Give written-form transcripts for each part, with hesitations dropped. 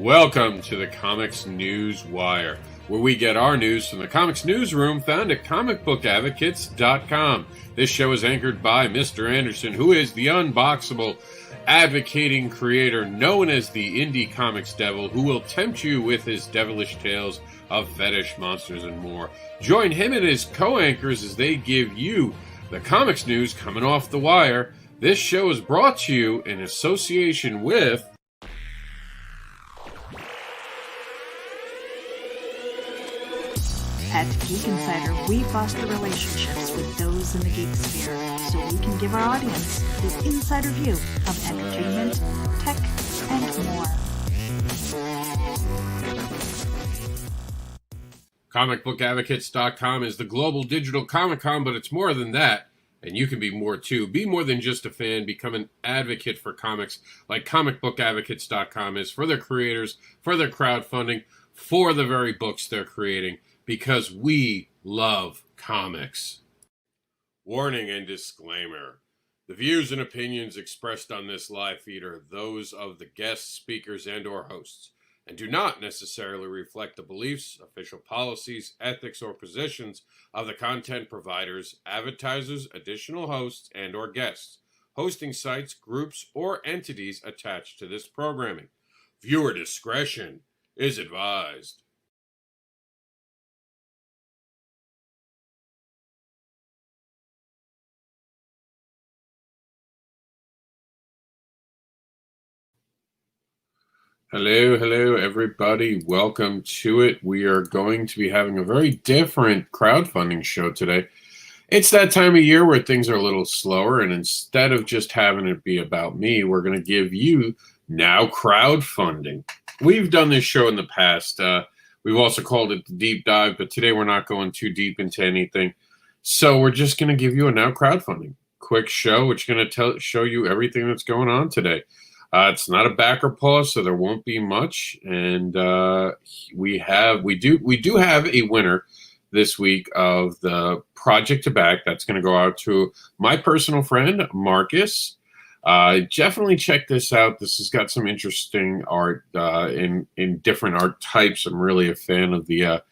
Welcome to the Comics News Wire, where we get our news from the comics newsroom found at comicbookadvocates.com. This show is anchored by Mr. Anderson, who is the unboxable, advocating creator known as the Indie Comics Devil, who will tempt you with his devilish tales of fetish, monsters, and more. Join him and his co-anchors as they give you the comics news coming off the wire. This show is brought to you in association with At Geek Insider, we foster relationships with those in the geek sphere so we can give our audience the insider view of entertainment, tech, and more. ComicBookAdvocates.com is the global digital Comic-Con, but it's more than that, and you can be more too. Be more than just a fan. Become an advocate for comics like ComicBookAdvocates.com is for their creators, for their crowdfunding, for the very books they're creating. Because we love comics. Warning and disclaimer. The views and opinions expressed on this live feed are those of the guests, speakers, and or hosts, and do not necessarily reflect the beliefs, official policies, ethics, or positions of the content providers, advertisers, additional hosts, and or guests, hosting sites, groups, or entities attached to this programming. Viewer discretion is advised. Hello, everybody. Welcome to it. We are going to be having a very different crowdfunding show today. It's that time of year where things are a little slower, and instead of just having it be about me, we're going to give you now crowdfunding. We've done this show in the past. We've also called it the deep dive, but today we're not going too deep into anything. So we're just going to give you a now crowdfunding quick show, which is going to show you everything that's going on today. It's not a backer pause, so there won't be much. And we do have a winner this week of the Project to Back. That's going to go out to my personal friend Marcus. Definitely check this out. This has got some interesting art in different art types. I'm really a fan of the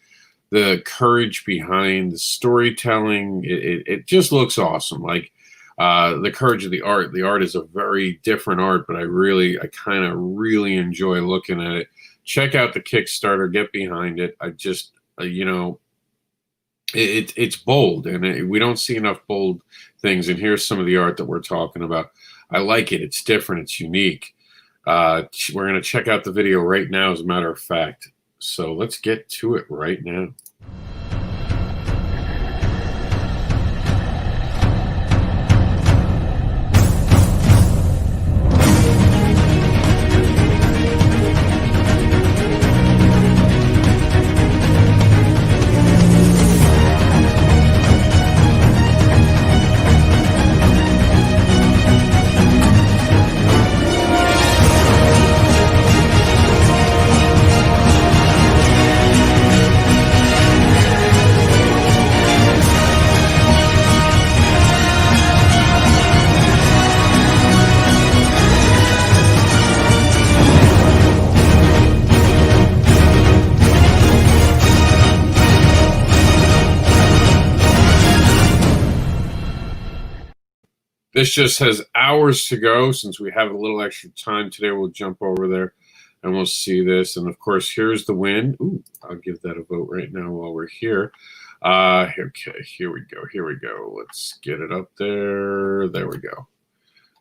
courage behind the storytelling. It just looks awesome. Like. The courage of the art. The art is a very different art, but I kind of really enjoy looking at it. Check out the Kickstarter. Get behind it. I just, it's bold, and we don't see enough bold things. And here's some of the art that we're talking about. I like it. It's different. It's unique. We're going to check out the video right now, as a matter of fact. So let's get to it right now. This just has hours to go. Since we have a little extra time today, we'll jump over there and we'll see this. And of course, here's the win. Ooh, I'll give that a vote right now while we're here. Okay, here we go. Let's get it up there. There we go.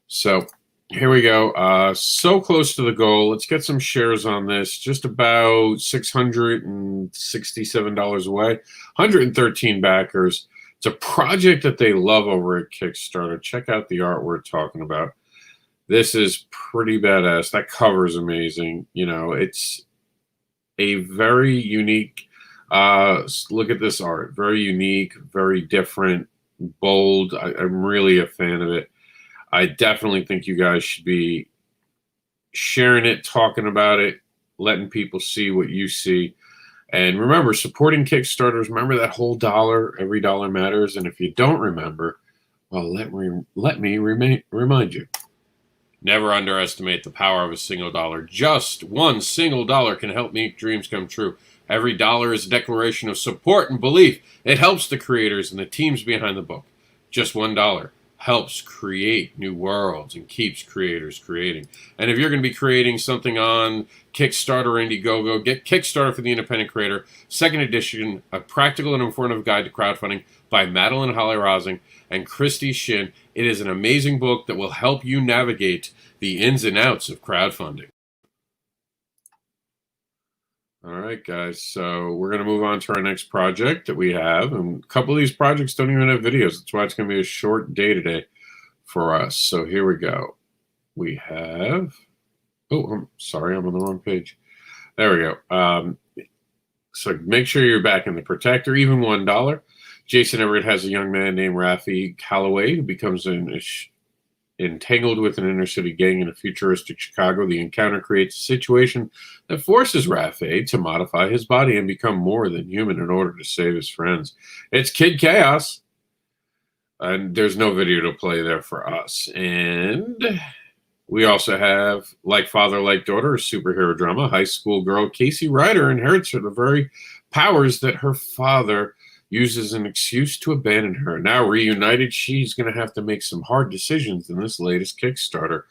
So here we go. So close to the goal. Let's get some shares on this. Just about $667 away. 113 backers. It's a project that they love over at Kickstarter. Check out the art we're talking about. This is pretty badass. That cover is amazing. It's a very unique, look at this art. Very unique, very different, bold. I'm really a fan of it. I definitely think you guys should be sharing it, talking about it, letting people see what you see. And remember, supporting Kickstarters, remember that whole dollar, every dollar matters. And if you don't remember, well, let me remind you. Never underestimate the power of a single dollar. Just one single dollar can help make dreams come true. Every dollar is a declaration of support and belief. It helps the creators and the teams behind the book. Just $1 helps create new worlds and keeps creators creating. And if you're going to be creating something on Kickstarter or Indiegogo, get Kickstarter for the Independent Creator, second edition, a practical and informative guide to crowdfunding by Madeline Holly Rosing and Christy Shin. It is an amazing book that will help you navigate the ins and outs of crowdfunding. All right, guys, so we're going to move on to our next project that we have. And a couple of these projects don't even have videos. That's why it's going to be a short day today for us. So here we go. We have, oh, I'm sorry, I'm on the wrong page. There we go. So make sure you're back in the Protector, even $1. Jason Everett has a young man named Rafi Calloway who becomes entangled with an inner-city gang in a futuristic Chicago. The encounter creates a situation that forces Rafi to modify his body and become more than human in order to save his friends. It's Kid Chaos. And there's no video to play there for us. And we also have Like Father, Like Daughter, a superhero drama. High school girl Casey Ryder inherits the very powers that her father uses an excuse to abandon her. Now reunited, she's going to have to make some hard decisions in this latest Kickstarter.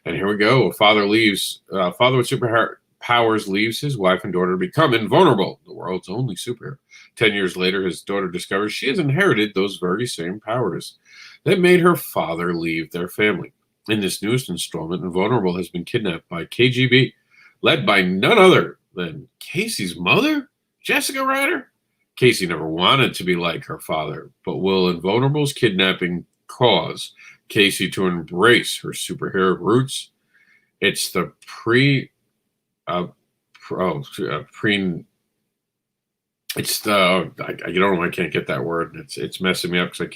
And here we go. A father with superpowers leaves his wife and daughter to become invulnerable, the world's only superhero. 10 years later, his daughter discovers she has inherited those very same powers that made her father leave their family. In this newest installment, Invulnerable has been kidnapped by KGB, led by none other than Casey's mother, Jessica Ryder. Casey never wanted to be like her father, but will Invulnerable's kidnapping cause Casey to embrace her superhero roots? It's the I don't know, I can't get that word. It's messing me up because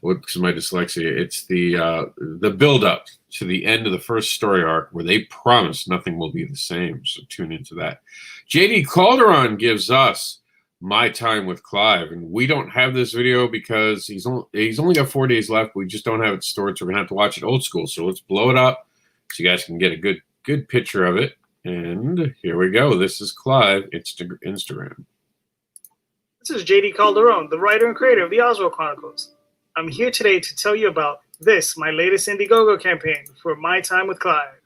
of my dyslexia. It's the build up to the end of the first story arc where they promise nothing will be the same. So tune into that. JD Calderon gives us My Time with Clive, and we don't have this video because he's only got 4 days left. We just don't have it stored, so we're gonna have to watch it old school. So let's blow it up so you guys can get a good picture of it. And here we go. This is Clive. It's Instagram. This is JD Calderon, the writer and creator of the Oswald Chronicles. I'm here today to tell you about this, my latest Indiegogo campaign for My Time with Clive,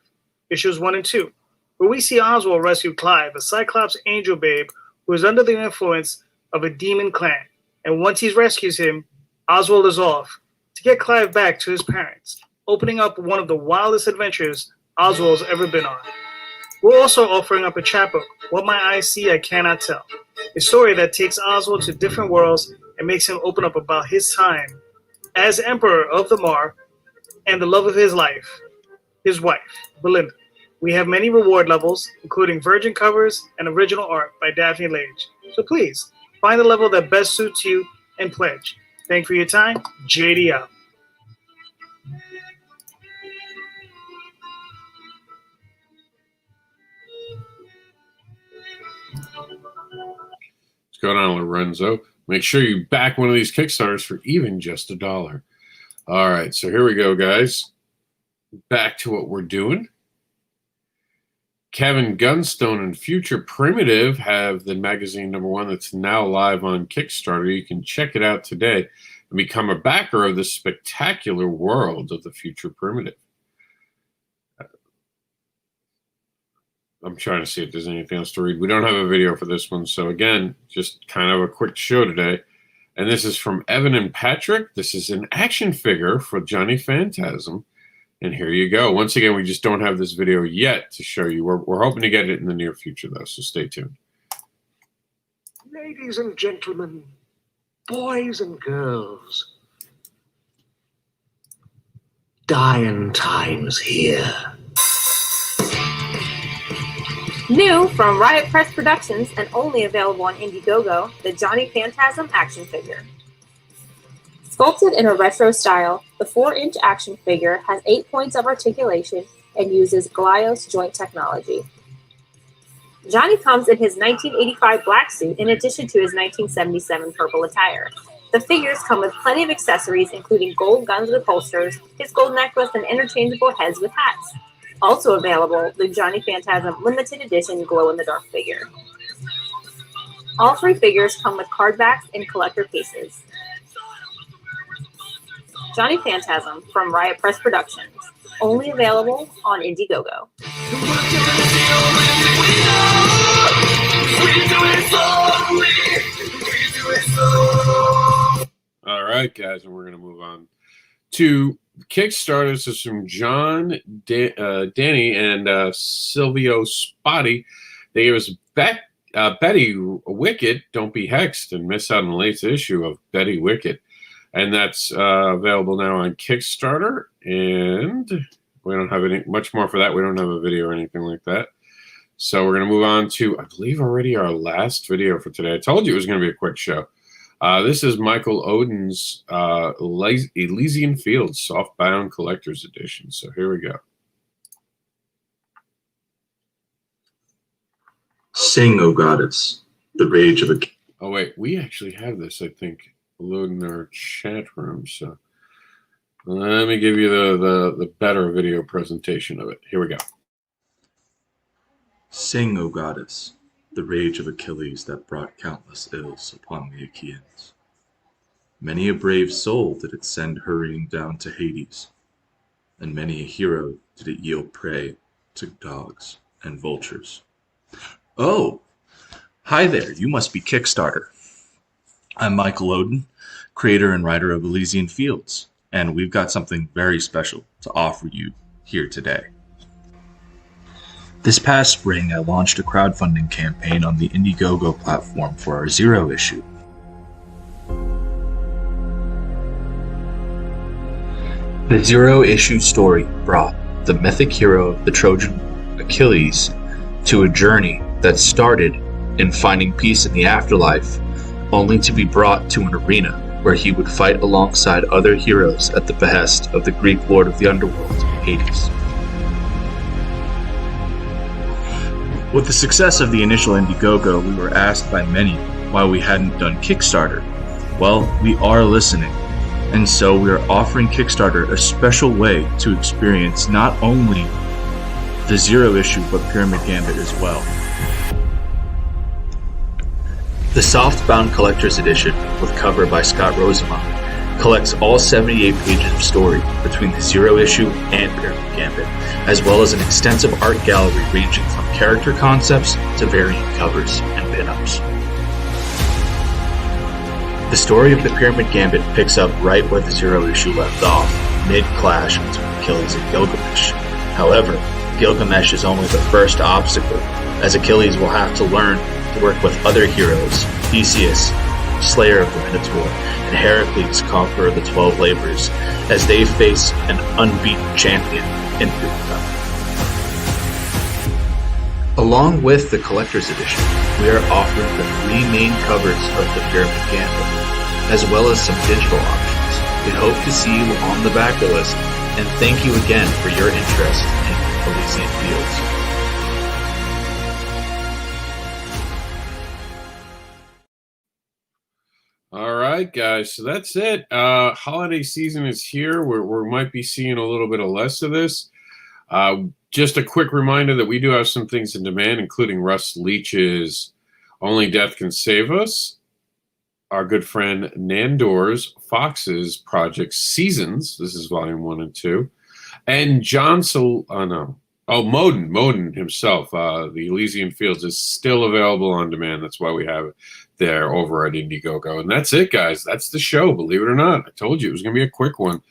issues 1 and 2, where we see Oswald rescue Clive, a Cyclops angel babe who is under the influence of a demon clan. And once he rescues him, Oswald is off to get Clive back to his parents, opening up one of the wildest adventures Oswald's ever been on. We're also offering up a chapbook, What My Eyes See I Cannot Tell, a story that takes Oswald to different worlds and makes him open up about his time as Emperor of the Mar and the love of his life, his wife, Belinda. We have many reward levels, including virgin covers and original art by Daphne Lage. So please, find the level that best suits you and pledge. Thank you for your time. JD out. What's going on, Lorenzo? Make sure you back one of these Kickstarters for even just $1. All right, so here we go, guys. Back to what we're doing. Kevin Gunstone and Future Primitive have the magazine #1 that's now live on Kickstarter. You can check it out today and become a backer of the spectacular world of the Future Primitive. I'm trying to see if there's anything else to read. We don't have a video for this one. So again, just kind of a quick show today. And this is from Evan and Patrick. This is an action figure for Johnny Phantasm. And here you go. Once again, we just don't have this video yet to show you. We're hoping to get it in the near future, though, so stay tuned. Ladies and gentlemen, boys and girls, dying times here. New from Riot Press Productions and only available on Indiegogo, the Johnny Phantasm action figure. Sculpted in a retro style, the 4-inch action figure has 8 points of articulation and uses Glios joint technology. Johnny comes in his 1985 black suit in addition to his 1977 purple attire. The figures come with plenty of accessories, including gold guns with holsters, his gold necklace, and interchangeable heads with hats. Also available, the Johnny Phantasm limited edition glow-in-the-dark figure. All 3 figures come with card backs and collector cases. Johnny Phantasm from Riot Press Productions, only available on Indiegogo. All right, guys, and we're going to move on to Kickstarter. This is from John, Danny, and Silvio Spotty. They gave us Betty Wicket, Don't Be Hexed, and miss out on the latest issue of Betty Wicket. And that's available now on Kickstarter. And we don't have much more for that. We don't have a video or anything like that. So we're going to move on to, I believe, already our last video for today. I told you it was going to be a quick show. This is Michael Odin's Elysian Fields Softbound Collector's Edition. So here we go. Sing, O Goddess, the rage of a... Oh, wait. We actually have this, I think, loading our chat room. So let me give you the better video presentation of it. Here we go. Sing, O Goddess, the rage of Achilles that brought countless ills upon the Achaeans. Many a brave soul did it send hurrying down to Hades, and many a hero did it yield prey to dogs and vultures. Oh, hi there, you must be Kickstarter. I'm Michael Odin, creator and writer of Elysian Fields, and we've got something very special to offer you here today. This past spring, I launched a crowdfunding campaign on the Indiegogo platform for our Zero issue. The Zero issue story brought the mythic hero of the Trojan Achilles to a journey that started in finding peace in the afterlife, only to be brought to an arena where he would fight alongside other heroes at the behest of the Greek lord of the underworld, Hades. With the success of the initial Indiegogo, we were asked by many why we hadn't done Kickstarter. Well, we are listening, and so we are offering Kickstarter a special way to experience not only the Zero issue, but Pyramid Gambit as well. The Softbound Collector's Edition, with cover by Scott Rosamond, collects all 78 pages of story between the Zero issue and Pyramid Gambit, as well as an extensive art gallery ranging from character concepts to variant covers and pinups. The story of the Pyramid Gambit picks up right where the Zero issue left off, mid-clash between Achilles and Gilgamesh. However, Gilgamesh is only the first obstacle, as Achilles will have to learn to work with other heroes, Theseus, Slayer of the Minotaur, and Heracles, conqueror of the 12 Labors, as they face an unbeaten champion in Pyramid. Along with the Collector's Edition, we are offering the 3 main covers of the Pyramid Gambit, as well as some digital options. We hope to see you on the backer list, and thank you again for your interest in Elysian Fields. All right, guys. So that's it. Holiday season is here. We might be seeing a little bit of less of this. Just a quick reminder that we do have some things in demand, including Russ Leach's Only Death Can Save Us, our good friend Nandor's Fox's project Seasons. This is volume 1 and 2. And Moden himself, the Elysian Fields, is still available on demand. That's why we have it there over at Indiegogo. And that's it, guys. That's the show, believe it or not. I told you it was going to be a quick one.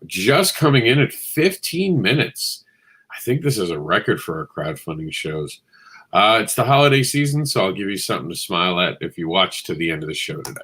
Just coming in at 15 minutes. I think this is a record for our crowdfunding shows. It's the holiday season, so I'll give you something to smile at if you watch to the end of the show today.